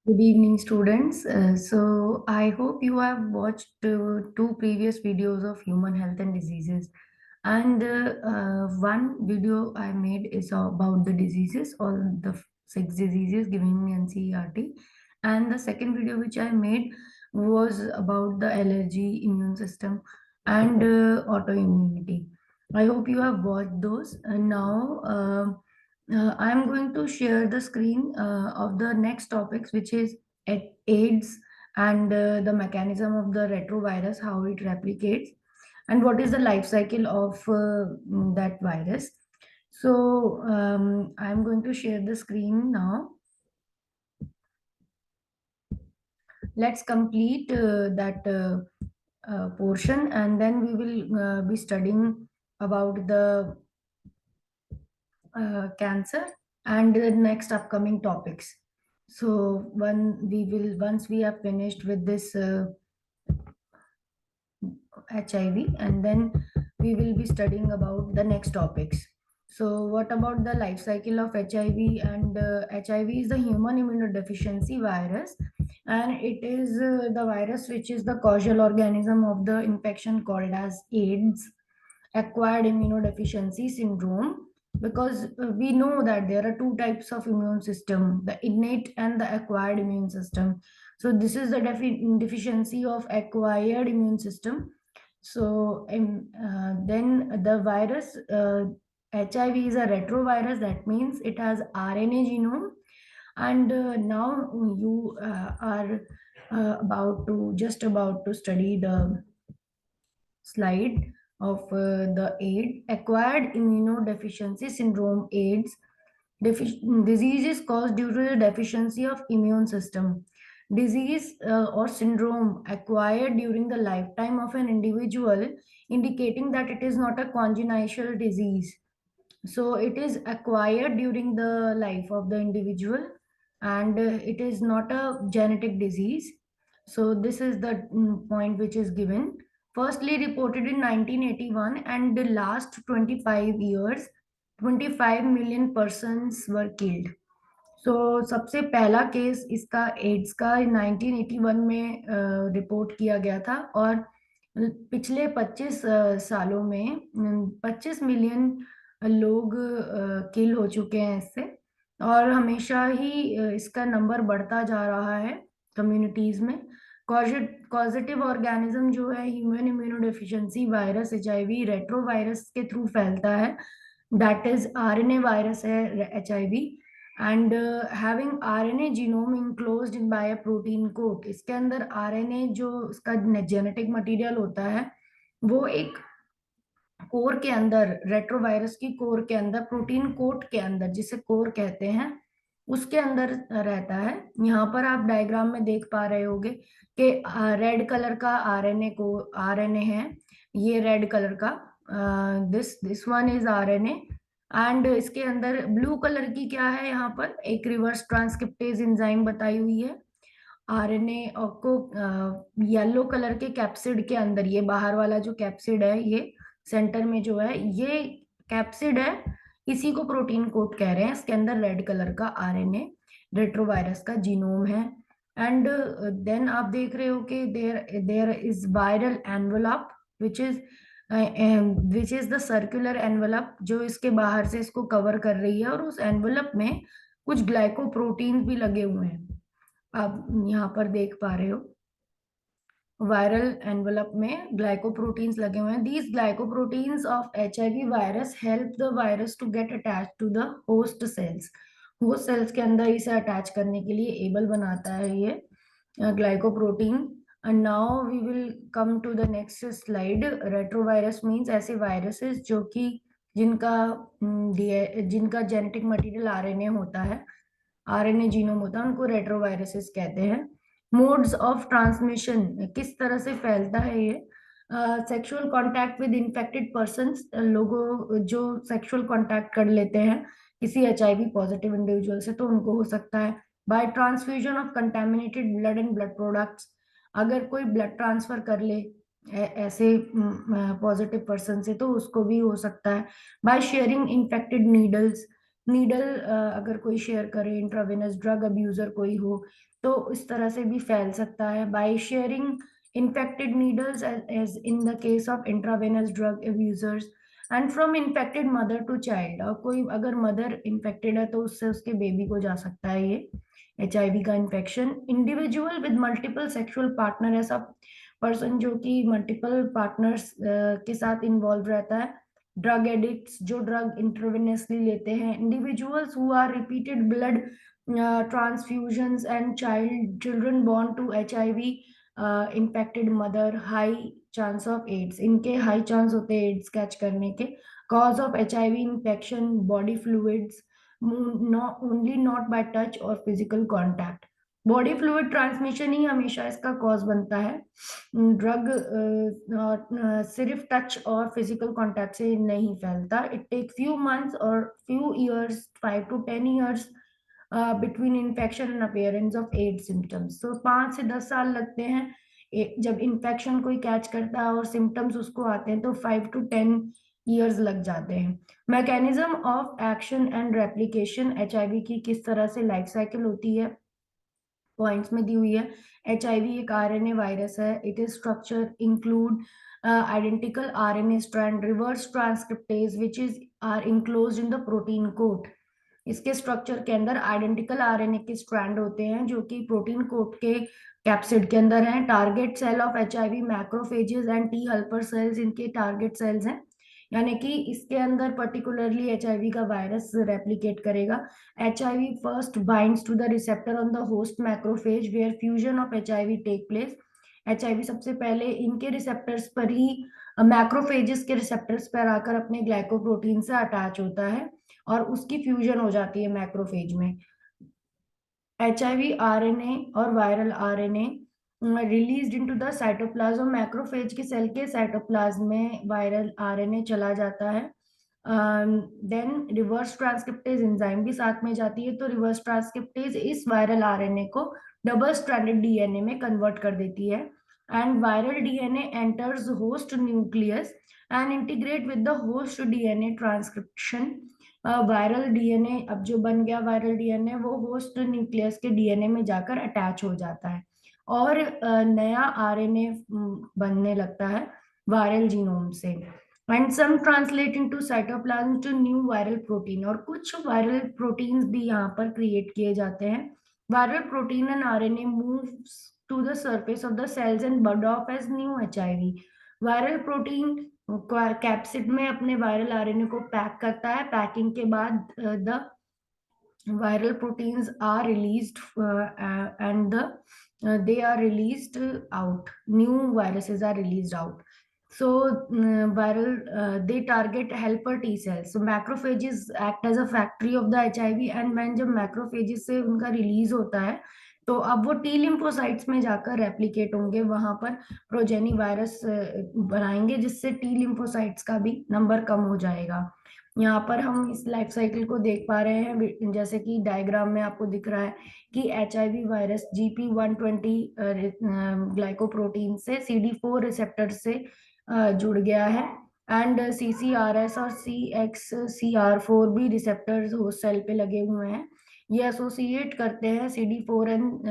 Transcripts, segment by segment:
Good evening, students. So, I hope you have watched two previous videos of human health and diseases. And one video I made is about the diseases, all the six diseases given in NCERT. And the second video which I made was about the allergy, immune system, and autoimmunity. I hope you have watched those. And now, I'm going to share the screen of the next topics, which is AIDS and the mechanism of the retrovirus, how it replicates, and what is the life cycle of that virus. So I'm going to share the screen now. Let's complete that portion, and then we will be studying about the cancer and the next upcoming topics. So once we have finished with this HIV, and then we will be studying about the next topics. So what about the life cycle of HIV? And HIV is the human immunodeficiency virus, and it is the virus which is the causal organism of the infection called as AIDS, acquired immunodeficiency syndrome. Because we know that there are two types of immune system, the innate and the acquired immune system. So this is the deficiency of acquired immune system. So then the virus, HIV is a retrovirus. That means it has RNA genome. And now you are about to study the slide of the AIDS, acquired immunodeficiency syndrome, AIDS. Disease is caused due to the deficiency of immune system. Disease or syndrome acquired during the lifetime of an individual, indicating that it is not a congenital disease. So it is acquired during the life of the individual, and it is not a genetic disease. So this is the point which is given. Firstly reported in 1981, and the last 25 years 25 million persons were killed. So सबसे पहला case इसका ads का 1981 में report किया गया था, और पिछले 25 सालों में 25 मिलियन लोग किल हो चुके हैं इससे, और हमेशा ही इसका नंबर बढ़ता जा रहा है कम्युनिटीज में। कॉजेटिव ऑर्गेनिज्म जो है human immunodeficiency virus HIV retro virus के थ्रू फैलता है, दैट इज RNA वायरस है HIV। And having RNA genome enclosed in by a protein coat, इसके अंदर RNA जो इसका जेनेटिक मटेरियल होता है वो एक कोर के अंदर, रेट्रोवायरस की कोर के अंदर, प्रोटीन कोट के अंदर जिसे कोर कहते हैं, उसके अंदर रहता है। यहाँ पर आप डायग्राम में देख पा रहे होंगे कि रेड कलर का RNA है, ये रेड कलर का, this one is RNA। And इसके अंदर ब्लू कलर की क्या है, यहाँ पर एक रिवर्स ट्रांसक्रिप्टेज एंजाइम बताई हुई है। RNA को येलो कलर के कैप्सिड के अंदर, ये बाहर वाला जो कैप्सिड है, ये सेंटर में जो है ये कैप्सिड है, इसी को प्रोटीन कोट कह रहे हैं। इसके अंदर रेड कलर का RNA रेट्रोवायरस का जीनोम है। एंड देन आप देख रहे हो कि there there is viral envelope which is the circular envelope, जो इसके बाहर से इसको कवर कर रही है, और उस एनवलप में कुछ ग्लाइकोप्रोटीन भी लगे हुए हैं, आप यहाँ पर देख पा रहे हो। वायरल एनवलप में ग्लाइकोप्रोटीन्स लगे हुए हैं। These glycoproteins of HIV virus help the virus to get attach to the host cells. Host cells के अंदर इसे अटैच करने के लिए एबल बनाता है ये glycoprotein. And now we will come to the next slide. Retrovirus means ऐसे वायरसेस जो कि जिनका जेनेटिक मटेरियल RNA होता है, RNA जीनोम होता है, उनको रेट्रोवायरसेस कहते हैं। मोड्स ऑफ ट्रांसमिशन, किस तरह से फैलता है ये? Sexual contact with infected persons, लोगों जो सेक्सुअल कांटेक्ट कर लेते हैं किसी HIV पॉजिटिव इंडिविजुअल से, तो उनको हो सकता है। By transfusion of contaminated blood and blood products, अगर कोई ब्लड ट्रांसफर कर ले ऐसे पॉजिटिव पर्सन से, तो उसको भी हो सकता है। By sharing infected needles, needle अगर कोई शेयर करे, इंट्रावेनस ड्रग अब्यूजर कोई हो, तो इस तरह से भी फैल सकता है by sharing infected needles as in the case of intravenous drug abusers and from infected mother to child। और कोई अगर मदर इन्फेक्टेड है तो उससे उसके बेबी को जा सकता है ये HIV का infection. Individual with multiple sexual partner, ऐसा पर्सन जो कि मल्टीपल पार्टनर्स के साथ इन्वॉल्व रहता है। ड्रग एडिक्ट्स जो ड्रग इंट्रावेनसली लेते हैं। Individuals who are repeated blood transfusions and children born to HIV infected mother, high chance of AIDS, इनके हाई चांस होते हैं एड्स कैच करने के। Cause of HIV infection body fluids, only not by touch और physical contact. Body fluid transmission ही हमेशा इसका cause बनता है। ड्रग सिर्फ टच और फिजिकल कॉन्टैक्ट से नहीं फैलता। इट टेक फ्यू मंथ्स और few years, 5 to 10 years between infection and appearance of AIDS symptoms. तो 5 से 10 साल लगते हैं जब इन्फेक्शन कोई कैच करता है और सिम्टम्स उसको आते हैं तो 5 to 10 years लग जाते हैं। Mechanism of action and replication, HIV की किस तरह से लाइफ साइकिल होती है पॉइंट्स में दी हुई है। HIV एक RNA वायरस है। It is structure include identical RNA strand, reverse transcriptase which is are enclosed in the protein coat। इसके स्ट्रक्चर के अंदर आइडेंटिकल RNA के स्ट्रैंड होते हैं जो कि प्रोटीन कोट के कैप्सिड के अंदर हैं। Target cell of HIV macrophages and T helper cells इनके टारगेट सेल्स हैं, यानी कि इसके अंदर पर्टिकुलरली HIV का वायरस रेप्लिकेट करेगा। HIV first binds to the receptor on the host macrophage where fusion of HIV take place. HIV सबसे पहले इनके रिसेप्टर्स पर ही, मैक्रोफेजेस के रिसेप्टर्स पर आकर अपने ग्लाइकोप्रोटीन से अटैच होता है और उसकी फ्यूजन हो जाती है मैक्रोफेज में। HIV RNA और viral RNA released into the cytoplasm, macrophage के सेल के साइटोप्लाज्म में वायरल RNA चला जाता है। देन रिवर्स ट्रांसक्रिप्टेज एंजाइम भी साथ में जाती है, तो रिवर्स ट्रांसक्रिप्टेज इस वायरल RNA को डबल स्ट्रैंडेड DNA में कन्वर्ट कर देती है and viral DNA enters host nucleus and integrate with the host DNA transcription. Viral DNA अब जो बन गया वायरल DNA वो होस्ट न्यूक्लियस के DNA में जाकर अटैच हो जाता है और नया RNA बनने लगता है वायरल जीनोम से। And some translate into cytoplasm to new viral protein, और कुछ वायरल प्रोटीन्स भी यहाँ पर क्रिएट किए जाते हैं। Viral protein and RNA moves to the surface of the cells and bud off as new HIV। Viral protein capsid में अपने वायरल RNA को पैक करता है। पैकिंग के बाद the viral proteins are released and they are released out, new viruses are released out. So they target helper T cells, so macrophages act as a factory of the HIV and when जब macrophages से उनका release होता है तो अब वो T lymphocytes में जाकर रेप्लिकेट होंगे, वहां पर प्रोजेनी वायरस बनाएंगे जिससे टी लिम्फोसाइट्स का भी नंबर कम हो जाएगा। यहाँ पर हम इस लाइफ साइकिल को देख पा रहे हैं जैसे कि डायग्राम में आपको दिख रहा है कि HIV वायरस GP120 ग्लाइकोप्रोटीन से CD4 रिसेप्टर से जुड़ गया है एंड CCRS और CXCR4 भी रिसेप्टर्स होस्ट सेल पे लगे हुए हैं। ये एसोसिएट करते हैं CD4 एंड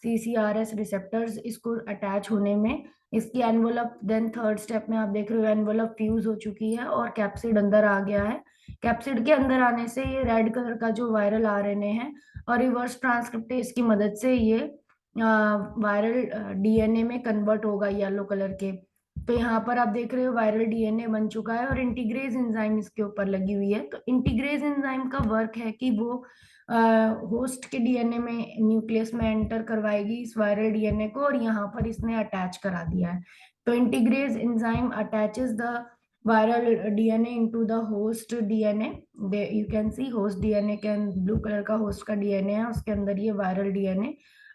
CCRS रिसेप्टर्स इसको अटैच होने में। इसकी एनवलप देन थर्ड स्टेप में आप देख रहे हो एनवलप फ्यूज हो चुकी है और कैप्सिड अंदर आ गया है। कैप्सिड के अंदर आने से ये रेड कलर का जो वायरल RNA है और रिवर्स ट्रांसक्रिप्टेज की मदद से ये वायरल DNA में कन्वर्ट होगा येलो कलर के। तो यहाँ पर आप देख रहे हो वायरल DNA बन चुका है और इंटीग्रेज एंजाइम इसके ऊपर लगी हुई है। तो इंटीग्रेज एंजाइम का वर्क है कि वो होस्ट के DNA में न्यूक्लियस में एंटर करवाएगी इस वायरल DNA को और यहाँ पर इसने अटैच करा दिया है। तो integrase enzyme attaches the viral DNA into the host DNA। you can see host DNA के ब्लू कलर का होस्ट का DNA है, उसके अंदर ये वायरल DNA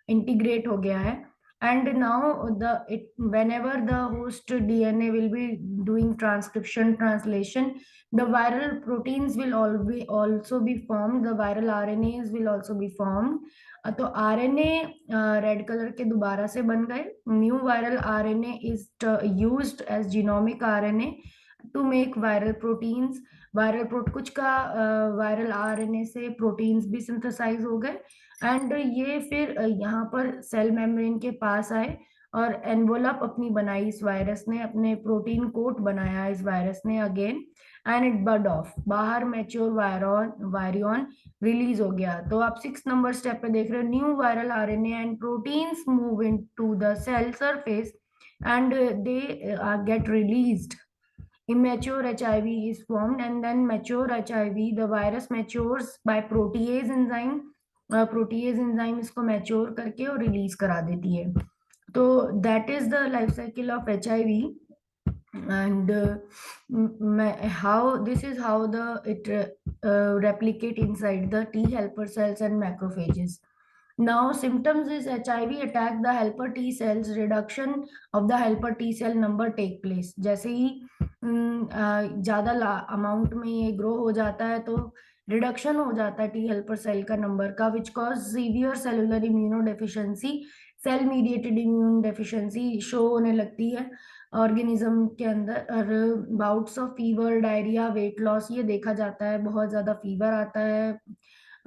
इंटीग्रेट हो गया है। And now whenever the host DNA will be doing transcription translation, the viral proteins will also be formed, the viral RNAs will also be formed। तो RNA रेड कलर के दोबारा से बन गए। New viral RNA is used as genomic RNA to make viral proteins. कुछ का viral RNA से proteins भी सिंथेसाइज हो गए, एंड ये फिर यहाँ पर सेल मेम्ब्रेन के पास आए और एनवोलप अपनी बनाई, इस वायरस ने अपने प्रोटीन कोट बनाया इस वायरस ने again, and it bud off, बाहर मैच्योर वायरियन रिलीज हो गया। तो आप 6 नंबर स्टेप पे देख रहे हो, new viral RNA and proteins move into the cell surface and they get released. Immature HIV is formed, and then mature HIV, the virus matures by protease enzyme। Protease enzyme इसको mature करके और release करा देती है। तो that is the life cycle of HIV, and how this is how the it replicate inside the T helper cells and macrophages. Now symptoms is HIV attack the helper T cells, reduction of the helper T cell number take place। जैसे ही ज्यादा amount में ये grow हो जाता है तो reduction हो जाता है टी हेल्पर सेल का नंबर का, which cause severe cellular immuno deficiency, cell mediated immune deficiency show होने लगती है ऑर्गेनिज्म के अंदर। और bouts of fever, diarrhoea, weight loss ये देखा जाता है, बहुत ज्यादा फीवर आता है,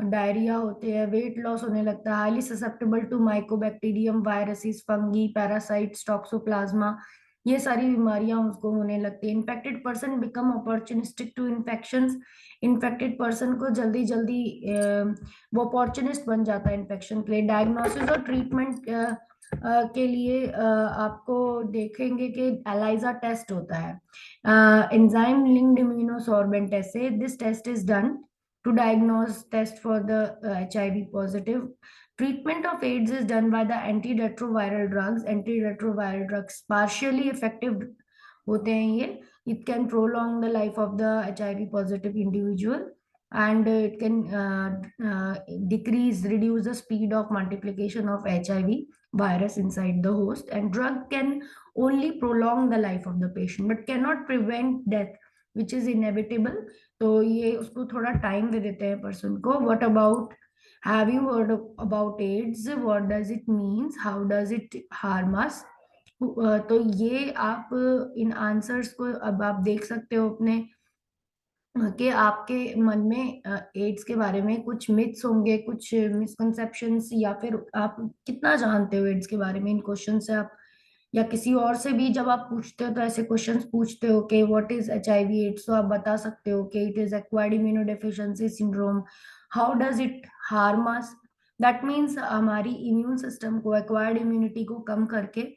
डायरिया होते हैं, वेट लॉस होने लगता है, highly susceptible to mycobacterium, viruses, fungi, parasites, toxoplasma, ये सारी बीमारियां उसको होने लगती है। Infected person become opportunistic to infections, infected person को जल्दी जल्दी वो अपॉर्चुनिस्ट बन जाता है इन्फेक्शन के लिए। डायग्नोसिस और ट्रीटमेंट के लिए आपको देखेंगे कि एलाइजा टेस्ट होता है, enzyme linked immunosorbent assay। This test is done to diagnose test for the HIV positive। Treatment of AIDS is done by the antiretroviral drugs। Antiretroviral drugs partially effective होते हैं ये, it can prolong the life of the HIV positive individual, and it can reduce the speed of multiplication of HIV virus inside the host, and drug can only prolong the life of the patient but cannot prevent death, which is inevitable। तो ये उसको थोड़ा time दे देते हैं person को। What about, have you heard about AIDS, what does it means, how does it harm us. तो ये आप इन आंसर्स को अब आप देख सकते हो अपने कि आपके मन में एड्स के बारे में कुछ मिथ्स होंगे, कुछ मिसकंसेप्शंस, या फिर आप कितना जानते हो एड्स के बारे में इन क्वेश्चन से आप, या किसी और से भी जब आप पूछते हो तो ऐसे क्वेश्चंस पूछते हो कि व्हाट इज HIV एड्स, तो आप बता सकते हो कि it is acquired immunodeficiency syndrome. How does it harm us, that means हमारी इम्यून सिस्टम को, एक्वायर्ड इम्यूनिटी को कम करके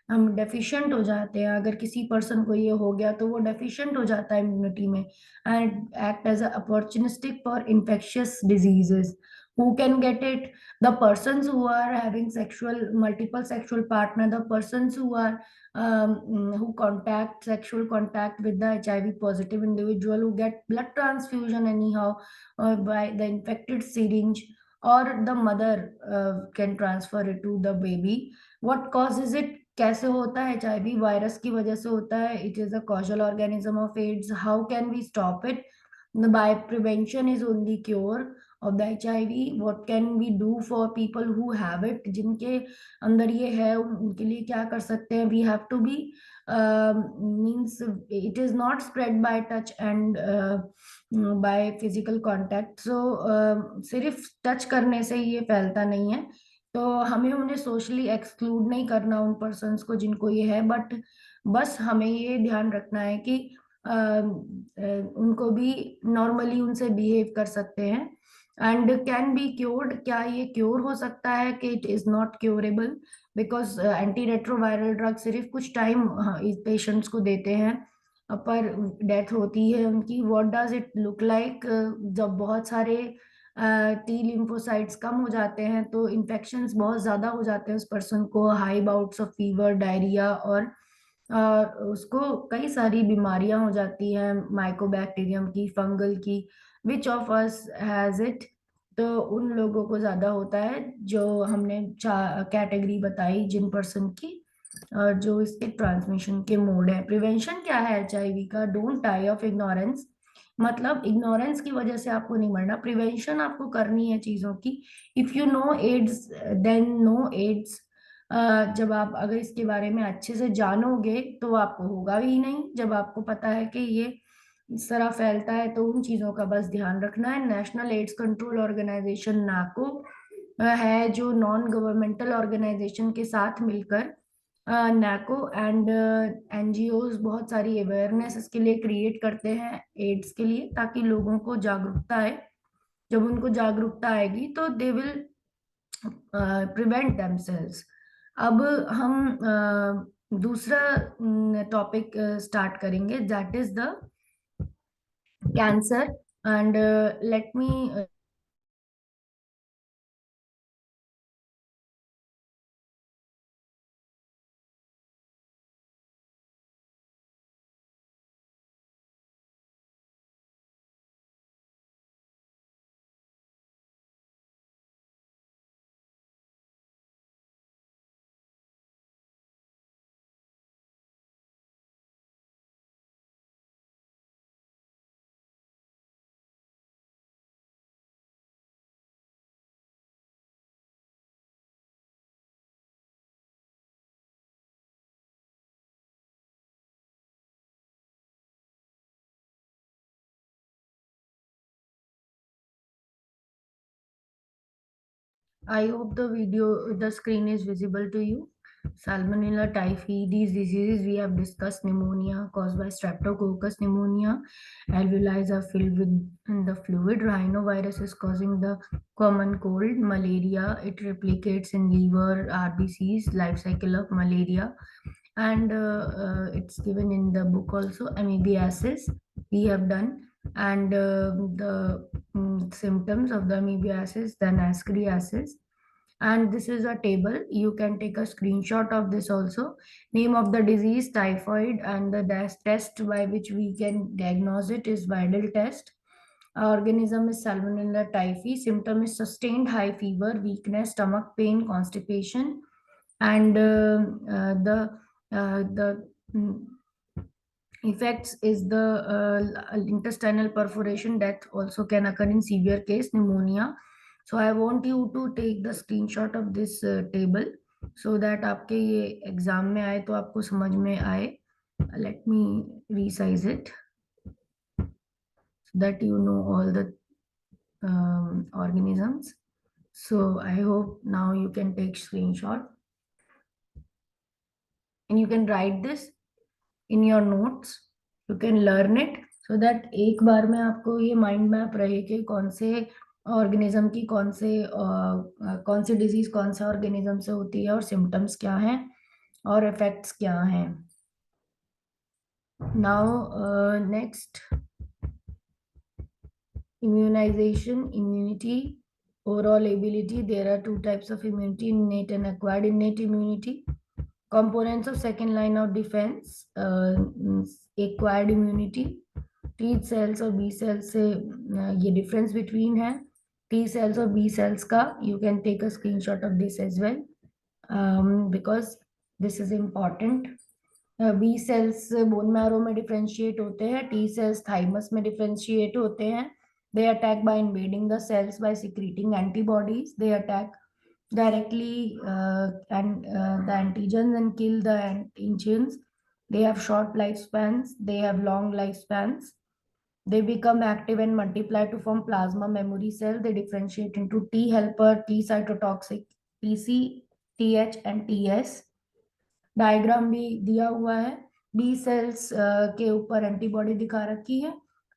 हम डेफिशिएंट हो जाते हैं। अगर किसी पर्सन को ये हो गया तो वो डेफिशिएंट हो जाता है इम्यूनिटी में, and act as a opportunistic for infectious diseases। Who can get it? The persons who are having multiple sexual partner, the persons who are who contact sexual contact with the HIV positive individual, who get blood transfusion anyhow or by the infected syringe, or the mother can transfer it to the baby। What causes it? कैसे होता है? HIV virus की वजह से होता है। It is a causal organism of AIDS. How can we stop it? By prevention is only cure of the HIV। What can we do for people who have it, जिनके अंदर ये है उनके लिए क्या कर सकते हैं? We have to be means it is not spread by touch and by physical contact. So सिर्फ टच करने से ये फैलता नहीं है, तो हमें उन्हें सोशली एक्सक्लूड नहीं करना उन पर्सन्स को जिनको ये है, बट बस हमें ये ध्यान रखना है कि उनको भी नॉर्मली उनसे बिहेव कर सकते हैं। एंड कैन बी क्योर्ड, क्या ये क्योर हो सकता है? कि it is not curable, because anti retroviral drug सिर्फ कुछ टाइम इस पेशेंट्स को देते हैं पर डेथ होती है उनकी। What does it look like? जब बहुत सारे टी लिम्फोसाइट्स कम हो जाते हैं तो इन्फेक्शंस बहुत ज़्यादा हो जाते हैं उस पर्सन को, high bouts of fever, diarrhoea, और उसको कई सारी बीमारियां हो जाती हैं, माइकोबैक्टीरियम की, फंगल की। Which of us has it? तो उन लोगों को ज़्यादा होता है जो हमने कैटेगरी बताई जिन पर्सन की, और जो इसके ट्रांसमिशन के मोड है। प्रिवेंशन क्या है HIV का? डोंट डाई ऑफ इग्नोरेंस, मतलब इग्नोरेंस की वजह से आपको नहीं मरना। प्रिवेंशन आपको करनी है चीजों की। If you know AIDS then no AIDS, जब आप अगर इसके बारे में अच्छे से जानोगे तो आपको होगा भी नहीं। जब आपको पता है कि ये इस तरह फैलता है तो उन चीजों का बस ध्यान रखना है। नेशनल एड्स कंट्रोल ऑर्गेनाइजेशन नाको है जो नॉन गवर्नमेंटल ऑर्गेनाइजेशन के साथ मिलकर नाको एंड एनजीओज बहुत सारी अवेयरनेस इसके लिए क्रिएट करते हैं एड्स के लिए, ताकि लोगों को जागरूकता आए। जब उनको जागरूकता आएगी तो दे विल प्रिवेंट देमसेल्व्स। अब हम दूसरा टॉपिक स्टार्ट करेंगे, that is the cancer. And let me I hope the screen is visible to you. Salmonella typhi, these diseases we have discussed: pneumonia caused by Streptococcus pneumonia. Alveoli are filled with the fluid. Rhinovirus is causing the common cold. Malaria, it replicates in liver, RBCs, life cycle of malaria. And it's given in the book also. Amoebiasis we have done, and the symptoms of the amoebiasis, then ascariasis. And this is a table, you can take a screenshot of this also. Name of the disease typhoid, and the test by which we can diagnose it is Vidal test. Organism is Salmonella typhi. Symptom is sustained high fever, weakness, stomach pain, constipation. And the effects is the intestinal perforation. Death also can occur in severe case, pneumonia. So I want you to take the screenshot of this table, so that आपके ये exam में आए तो आपको समझ में आए. Let me resize it so that you know all the organisms. So I hope now you can take screenshot and you can write this in your notes. You can learn it so that एक बार में आपको ये mind map रहे कि कौन से organism की कौन सी डिजीज कौन सा ऑर्गेनिज्म से होती है, और सिम्टम्स क्या हैं और इफेक्ट्स क्या हैं. Now next, immunization, immunity, overall ability. There are two types of immunity: innate and acquired. Innate immunity, components of second line of defense. Acquired immunity, T cells और बी सेल्स से ये difference between है. T cells और B cells का you can take a screenshot of this as well, because this is important. B cells bone marrow में differentiate होते हैं, T cells thymus में डिफ्रेंशिएट होते हैं. They attack by invading the cells by secreting antibodies. They attack directly and the antigens and kill the antigens. They have short lifespans. They have long lifespans. They become active and multiply to form plasma memory cell. They differentiate into T helper, T cytotoxic, TC, TH and TS. Diagram भी दिया हुआ है. B sales के ऊपर antibody दिखा रखी है.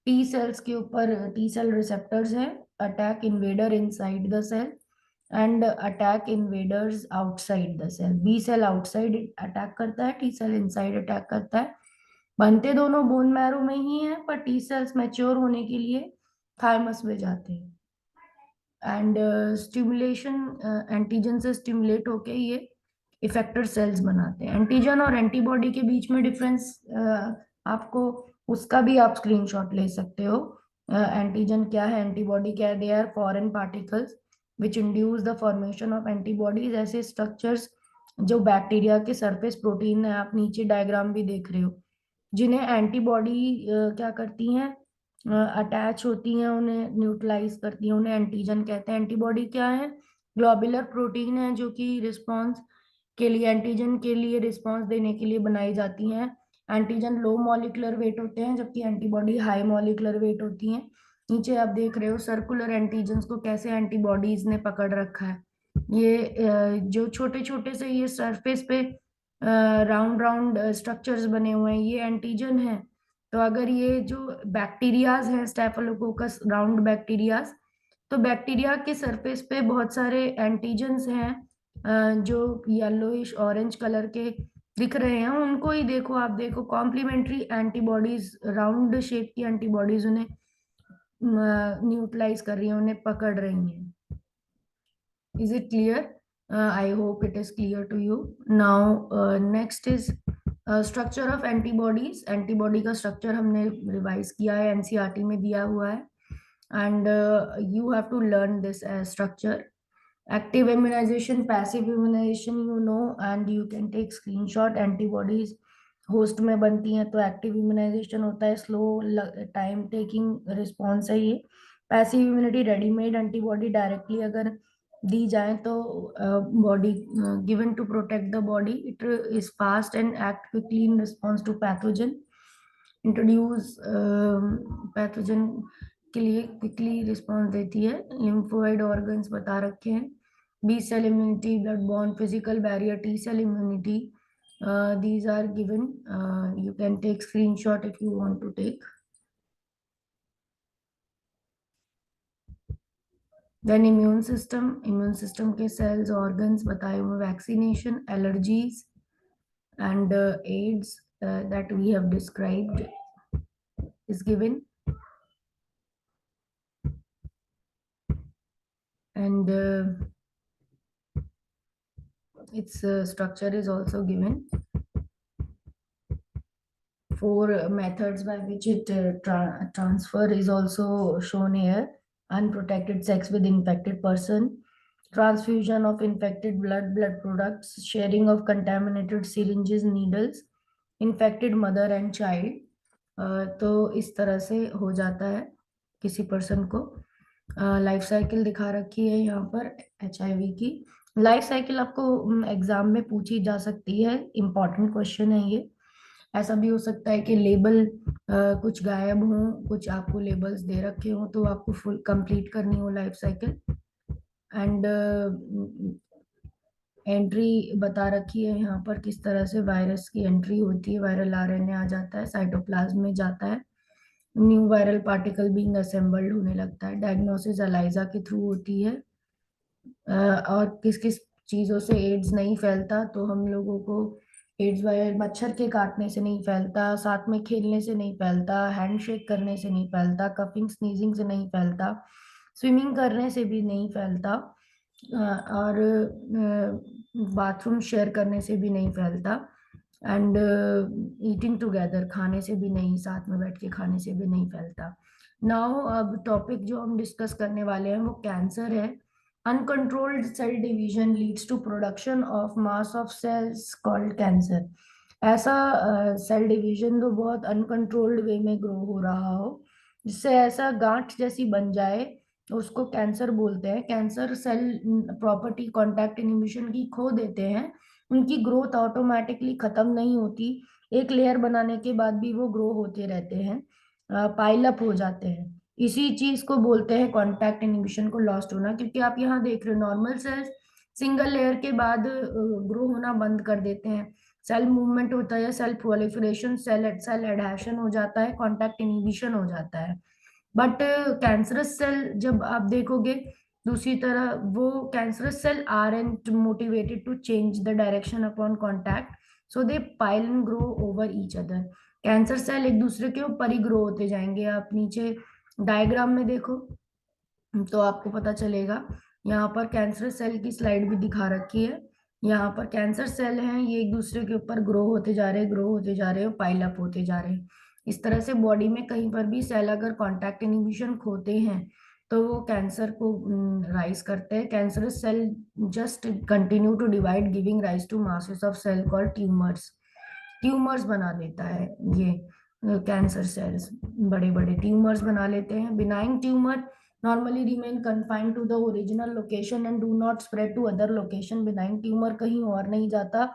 T cells के ऊपर टी सेल रिसेप्टर्स है. Attack invader inside the cell and attack invaders outside the cell. B cell outside attack करता है, टी सेल इनसाइड अटैक करता है. बनते दोनों बोन मैरो में ही है, पर टी सेल्स मैच्योर होने के लिए थाइमस में जाते हैं. एंड स्टिमुलेशन, एंटीजन से स्टिमुलेट होके ये इफेक्टर सेल्स बनाते हैं. एंटीजन और एंटीबॉडी के बीच में डिफरेंस आपको उसका भी आप स्क्रीनशॉट ले सकते हो. एंटीजन क्या है, एंटीबॉडी क्या है? They are foreign particles which induce the formation of antibodies. ऐसे स्ट्रक्चर्स जो बैक्टीरिया के सरफेस प्रोटीन है, आप नीचे डायग्राम भी देख रहे हो, जिन्हें एंटीबॉडी क्या करती हैं, अटैच होती हैं, उन्हें न्यूट्रलाइज करती हैं, उन्हें एंटीजन कहते हैं. एंटीबॉडी क्या है? ग्लोबुलर प्रोटीन है जो कि रिस्पॉन्स के लिए, एंटीजन के लिए रिस्पॉन्स देने के लिए बनाई जाती हैं। एंटीजन लो मॉलिक्यूलर वेट होते हैं जबकि एंटीबॉडी हाई मॉलिक्यूलर वेट होती हैं। नीचे आप देख रहे हो सर्कुलर एंटीजन्स को कैसे एंटीबॉडीज ने पकड़ रखा है। ये जो छोटे छोटे से ये सरफेस पे राउंड राउंड स्ट्रक्चर्स बने हुए हैं, ये एंटीजन है। तो अगर ये जो बैक्टीरियाज हैं, स्टेफिलोकोकस राउंड बैक्टीरियाज, तो बैक्टीरिया के सरफेस पे बहुत सारे एंटीजन्स हैं जो येलोइश ऑरेंज कलर के दिख रहे हैं। उनको ही देखो, आप देखो कॉम्प्लीमेंट्री एंटीबॉडीज, राउंड शेप की एंटीबॉडीज उन्हें न्यूट्रलाइज कर रही हैं, उन्हें पकड़ रही हैं। Is it clear? I hope it is clear to you. Now, next is structure of antibodies. Antibody का structure हमने revise किया है, NCERT में दिया हुआ है, and you have to learn this structure. Active immunization, passive immunization, you know, and you can take screenshot. Antibodies host में बनती हैं तो एक्टिव इम्यूनाइजेशन होता है, स्लो टाइम टेकिंग रिस्पॉन्स है ये। Passive immunity, readymade antibody directly अगर दी जाए तो body given to protect the body, it is fast and act quickly in response to pathogen. Introduce pathogen के लिए क्विकली रिस्पॉन्स देती है। लिम्फोइड ऑर्गन्स बता रखे हैं। B cell immunity, blood borne, physical barrier, T cell immunity, these are given. You can take screenshot if you want to take. Then immune system के cells, organs बताए हुए, vaccination, allergies and AIDS that we have described is given, and its structure is also given. 4 methods by which it transfer is also shown here. Unprotected sex with infected person, transfusion of infected blood products, sharing of contaminated syringes, needles, infected mother and child. तो इस तरह से हो जाता है किसी person को। Life cycle दिखा रखी है यहाँ पर HIV की। लाइफ साइकिल आपको एग्जाम में पूछी जा सकती है, इम्पॉर्टेंट क्वेश्चन है ये। ऐसा भी हो सकता है कि लेबल कुछ गायब हो, कुछ आपको लेबल्स दे रखे हो तो आपको फुल कंप्लीट करनी हो लाइफ साइकिल। एंड एंट्री बता रखी है यहाँ पर किस तरह से वायरस की एंट्री होती है। वायरल RNA आ जाता है, साइटोप्लाज्म में जाता है, new viral particle being assembled होने लगता है। डायग्नोसिस एलाइजा के थ्रू होती है। और किस किस चीज़ों से एड्स नहीं फैलता, तो हम लोगों को एड्स वायरस मच्छर के काटने से नहीं फैलता, साथ में खेलने से नहीं फैलता, हैंडशेक करने से नहीं फैलता, कफिंग स्नीजिंग से नहीं फैलता, स्विमिंग करने से भी नहीं फैलता, और बाथरूम शेयर करने से भी नहीं फैलता, एंड ईटिंग टुगेदर, खाने से भी नहीं, साथ में बैठ के खाने से भी नहीं फैलता। नाउ अब टॉपिक जो हम डिस्कस करने वाले हैं वो कैंसर है। Uncontrolled cell division leads to production of mass of cells called cancer. ऐसा सेल डिवीजन जो बहुत अनकंट्रोल्ड वे में ग्रो हो रहा हो, जिससे ऐसा गांठ जैसी बन जाए, उसको कैंसर बोलते हैं। Cancer cell property contact inhibition की खो देते हैं, उनकी ग्रोथ ऑटोमेटिकली खत्म नहीं होती, एक लेयर बनाने के बाद भी वो ग्रो होते रहते हैं, पाइल अप हो जाते हैं। इसी चीज को बोलते हैं कांटेक्ट इनहिबिशन को लॉस्ट होना। क्योंकि आप यहाँ देख रहे हो नॉर्मल सेल्स सिंगल लेयर के बाद ग्रो होना बंद कर देते हैं, सेल मूवमेंट होता है, सेल प्रोलिफरेशन, सेल एडहेशन हो जाता है, कांटेक्ट इनहिबिशन हो जाता है। बट कैंसरस सेल जब आप देखोगे दूसरी तरह, वो cancerous cell aren't motivated to change the direction upon contact, so they pile and grow over each other. Cancer cell एक दूसरे के ऊपर ही ग्रो होते जाएंगे। आप नीचे डायग्राम में देखो तो आपको पता चलेगा। यहाँ पर कैंसर सेल की स्लाइड भी दिखा रखी है। यहाँ पर कैंसर सेल हैं, ये एक दूसरे के ऊपर ग्रो होते जा रहे हैं, ग्रो होते जा रहे हैं, पाइल अप होते जा रहे हैं। इस तरह से बॉडी में कहीं पर भी सेल अगर कांटेक्ट इनहिबिशन खोते हैं तो वो कैंसर को राइज करते हैं। Cancer cell just continue to divide giving rise to masses of cell called tumours. Tumours बना देता है ये कैंसर सेल्स, बड़े बड़े ट्यूमर्स बना लेते हैं। Benign tumour normally remain confined to the original location and do not spread to other location. Benign tumor कहीं और नहीं जाता,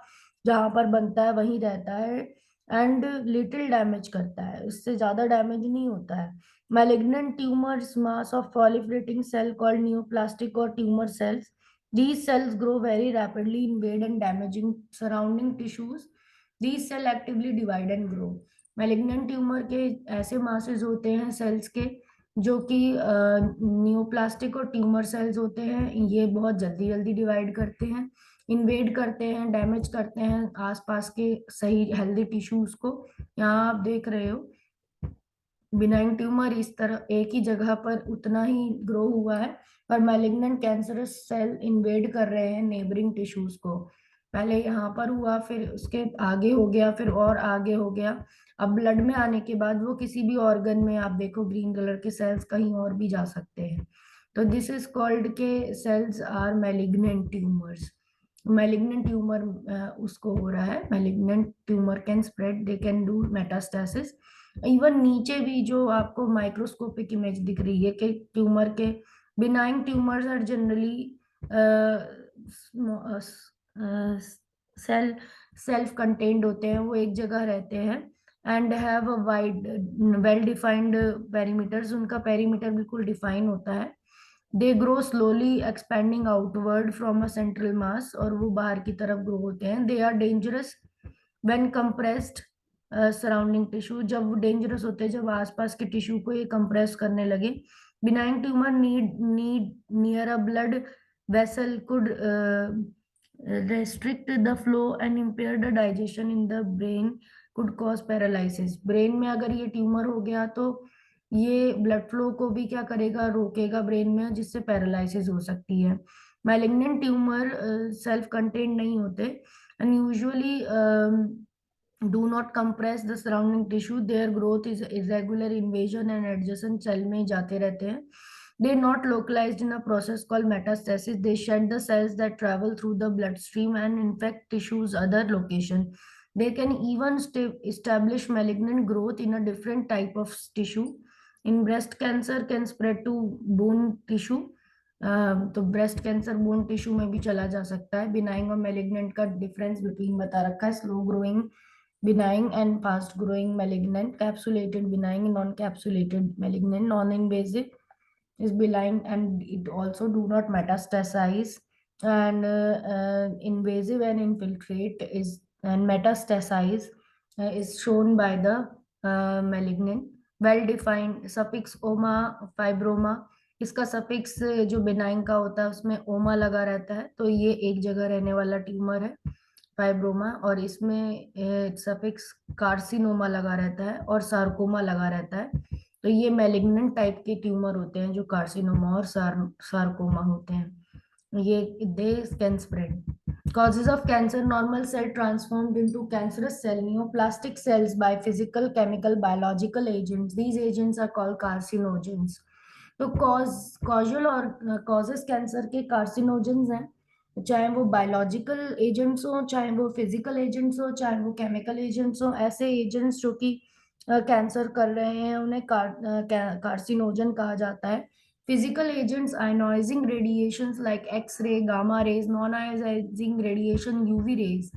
जहां पर बनता है वहीं रहता है एंड लिटिल डैमेज करता है, इससे ज्यादा डैमेज नहीं होता है. Malignant tumors mass of proliferating cell called neoplastic or tumor cells. These cells grow very rapidly, invade and damaging surrounding tissues. These cell actively divide and grow. Malignant tumor के ऐसे masses होते हैं cells के जो कि neoplastic और tumour cells होते हैं. ये बहुत जल्दी जल्दी डिवाइड करते हैं, इन्वेड करते हैं, डैमेज करते हैं आसपास के सही हेल्दी टिश्यूज को. यहाँ आप देख रहे हो बिनाइन ट्यूमर इस तरह एक ही जगह पर उतना ही ग्रो हुआ है, पर मैलिग्नेंट कैंसरस सेल इन्वेड कर रहे हैं नेबरिंग टिश्यूज को. पहले यहाँ पर हुआ, फिर उसके आगे हो गया, फिर और आगे हो गया. अब ब्लड में आने के बाद वो किसी भी ऑर्गन में आप देखो ग्रीन कलर के सेल्स कहीं और भी जा सकते हैं. तो दिस इज कॉल्ड के cells are malignant tumours. Malignant tumour उसको हो रहा है, malignant tumour can spread, they can do metastasis. Even नीचे भी जो आपको माइक्रोस्कोपिक इमेज दिख रही है कि ट्यूमर के benign tumours are generally cell self contained होते हैं, वो एक जगह रहते हैं and have a wide well defined perimeters. उनका पेरीमीटर बिल्कुल डिफाइन होता है. They grow slowly expanding outward from a central mass, और वो बाहर की तरफ ग्रो होते हैं. They are dangerous when compressed surrounding tissue. जब वो डेंजरस होते हैं जब आसपास के टिश्यू को ये कंप्रेस करने लगे. Benign tumour need near a blood vessel could restrict the flow and impair the digestion in the brain, could cause paralysis. Brain में अगर ये ट्यूमर हो गया तो ये ब्लड फ्लो को भी क्या करेगा, रोकेगा ब्रेन में, जिससे पैरालिसिस हो सकती है. मैलिग्नेंट ट्यूमर सेल्फ कंटेन्ड नहीं होते and usually do not compress the surrounding tissue. Their growth is irregular invasion and adjacent cell में जाते रहते हैं. They are not localized in a process called metastasis. They shed the cells that travel through the bloodstream and infect tissues other location. They can even establish malignant growth in a different type of tissue. In breast cancer can spread to bone tissue. तो breast cancer bone tissue में भी चला जा सकता है. Benign और malignant का difference between बता रखा है. Slow growing benign and fast growing malignant, capsulated benign, non-capsulated malignant. Non-invasive is benign and it also do not metastasize, and invasive and infiltrate is and metastasize is shown by the malignant. Well defined suffix oma fibroma. इसका suffix जो benign का होता है उसमें ओमा लगा रहता है, तो ये एक जगह रहने वाला ट्यूमर है फाइब्रोमा. और इसमें सफिक्स कार्सिनोमा लगा रहता है और सार्कोमा लगा रहता है. तो ये मैलिग्नेंट टाइप के ट्यूमर होते हैं जो कार्सिनोमा और सार्कोमा होते हैं. ये they can spread. Causes of cancer: normal cell transformed into cancerous cell, neoplastic cells by physical, chemical, biological agents. These agents are called carcinogens. तो कॉजल और कॉजेस कैंसर के कार्सिनोजेंस हैं, चाहे वो बायोलॉजिकल एजेंट्स हो, चाहे वो फिजिकल एजेंट्स हो, चाहे वो केमिकल एजेंट्स हो. ऐसे एजेंट्स जो कि कैंसर कर रहे हैं उन्हें कार्सिनोजन कहा जाता है. Physical agents: ionising radiations like X-ray, gamma rays. Non ionising radiation, UV rays.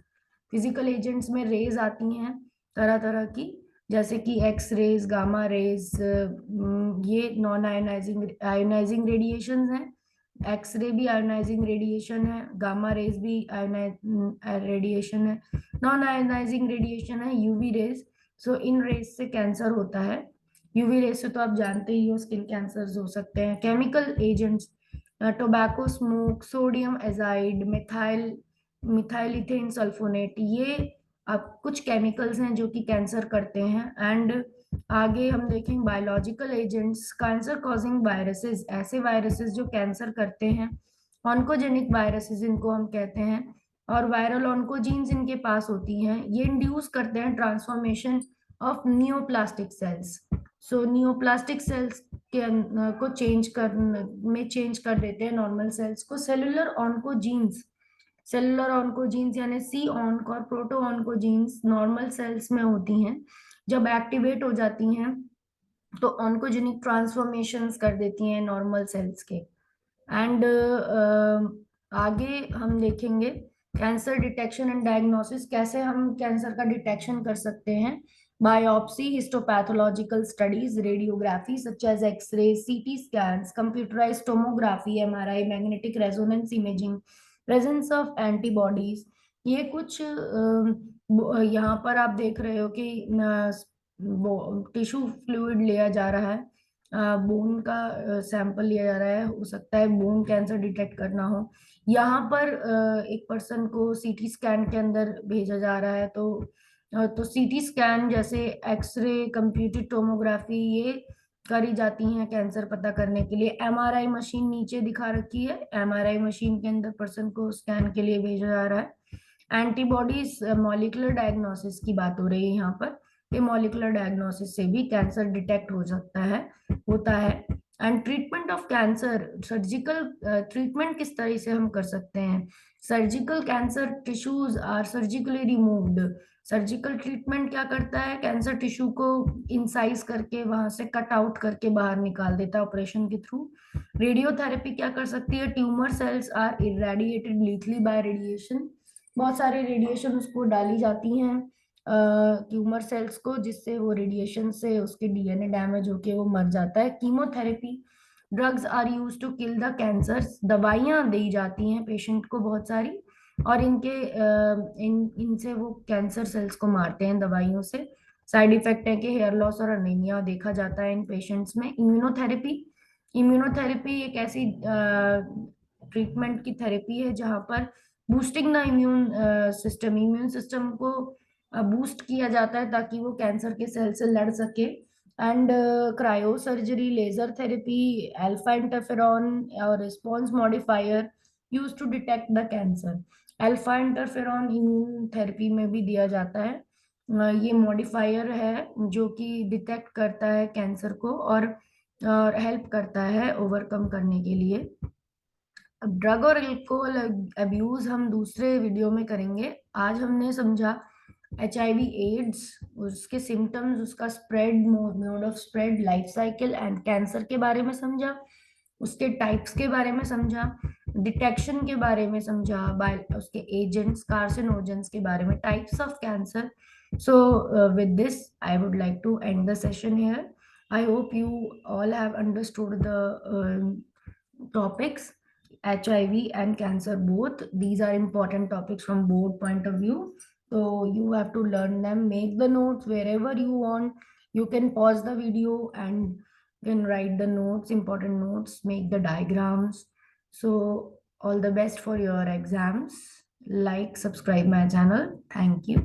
Physical agents में रेज आती हैं तरह तरह की, जैसे कि एक्स रेज, गामा रेज. ये नॉन आयोनाइजिंग रेडिएशन हैं. एक्सरे भी आयोनाइजिंग रेडिएशन है, गामा रेज भी रेडिएशन है. नॉन आयोनाइजिंग रेडिएशन है यूवी रेज. सो इन रेज से कैंसर होता है. यूवी रेज से तो आप जानते ही हो स्किन कैंसर हो सकते हैं. Chemical agents: tobacco smoke, sodium azide, methyl ethane sulphonate. ये अब कुछ केमिकल्स हैं जो कि कैंसर करते हैं. एंड आगे हम देखेंगे biological agents: cancer causing viruses. ऐसे वायरसेस जो कैंसर करते हैं, ऑन्कोजेनिक वायरसेस इनको हम कहते हैं, और वायरल ऑन्कोजीन्स इनके पास होती हैं. ये इंड्यूस करते हैं transformation of neoplastic cells. So neoplastic cells के को चेंज कर देते हैं नॉर्मल सेल्स को. सेलुलर ऑन्कोजीन्स यानी सी ऑन्क और प्रोटो ऑन्कोजीन्स नॉर्मल सेल्स में होती हैं. जब एक्टिवेट हो जाती हैं तो ऑन्कोजेनिक ट्रांसफॉर्मेशंस कर देती हैं नॉर्मल सेल्स के। एंड आगे हम देखेंगे कैंसर डिटेक्शन एंड डायग्नोसिस, कैसे हम कैंसर का डिटेक्शन कर सकते हैं। Biopsy, histopathological studies, radiography such as X ray, CT scans, computerised tomography, MRI, magnetic resonance imaging, presence of antibodies, ये कुछ यहाँ पर आप देख रहे हो कि टिश्यू फ्लूइड लिया जा रहा है, बोन का सैंपल लिया जा रहा है, हो सकता है बोन कैंसर डिटेक्ट करना हो। यहाँ पर एक पर्सन को सीटी स्कैन के अंदर भेजा जा रहा है, तो सीटी स्कैन जैसे एक्सरे, कंप्यूटेड टोमोग्राफी, ये करी जाती हैं कैंसर पता करने के लिए। एमआरआई मशीन नीचे दिखा रखी है, एमआरआई मशीन के अंदर पर्सन को स्कैन के लिए भेजा जा रहा है। एंटीबॉडीज, मॉलिक्यूलर डायग्नोसिस की बात हो रही है यहाँ पर, कि मॉलिक्यूलर डायग्नोसिस से भी कैंसर डिटेक्ट हो सकता है, होता है। And treatment of cancer, surgical treatment किस तरह से हम कर सकते हैं। Surgical cancer tissues are surgically removed. Surgical treatment क्या करता है, कैंसर टिश्यू को इंसाइज करके वहां से कट आउट करके बाहर निकाल देता है ऑपरेशन के थ्रू। रेडियोथेरेपी क्या कर सकती है, tumour cells are irradiated lethally by radiation. बहुत सारे रेडिएशन उसको डाली जाती हैं ट्यूमर सेल्स को, जिससे वो रेडिएशन से उसके डीएनए डैमेज होके वो मर जाता है। Chemotherapy, drugs are use to kill the cancers, दवाइयां दी जाती हैं पेशेंट को बहुत सारी, और इनसे वो कैंसर सेल्स को मारते हैं दवाइयों से। साइड इफेक्ट है कि हेयर लॉस और अनीमिया देखा जाता है इन पेशेंट्स में। इम्यूनोथेरेपी, इम्यूनोथेरेपी एक ऐसी ट्रीटमेंट की थेरेपी है जहां पर बूस्टिंग द इम्यून सिस्टम को बूस्ट किया जाता है ताकि वो कैंसर के सेल से लड़ सके। And cryo surgery, laser therapy, alpha interferon और response modifier use to detect the cancer. Alpha interferon immune therapy में भी दिया जाता है। ये मॉडिफायर है जो कि डिटेक्ट करता है कैंसर को और हेल्प करता है ओवरकम करने के लिए। अब ड्रग और अल्कोहल अब्यूज हम दूसरे वीडियो में करेंगे। आज हमने समझा HIV एड्स, उसके सिम्टम्स, उसका spread, mode of spread, life cycle and cancer के बारे में समझा, उसके टाइप्स के बारे में समझा, डिटेक्शन के बारे में समझा, बाय उसके एजेंट्स, कार्सिनोजेंस के बारे में, types of cancer. So with this I would like to end the session here. I hope you all have understood the topics, HIV and cancer both. These are important topics from board point of view. So you have to learn them, make the notes wherever you want. You can pause the video and can write the notes, important notes, make the diagrams. So all the best for your exams. Like, subscribe my channel. Thank you.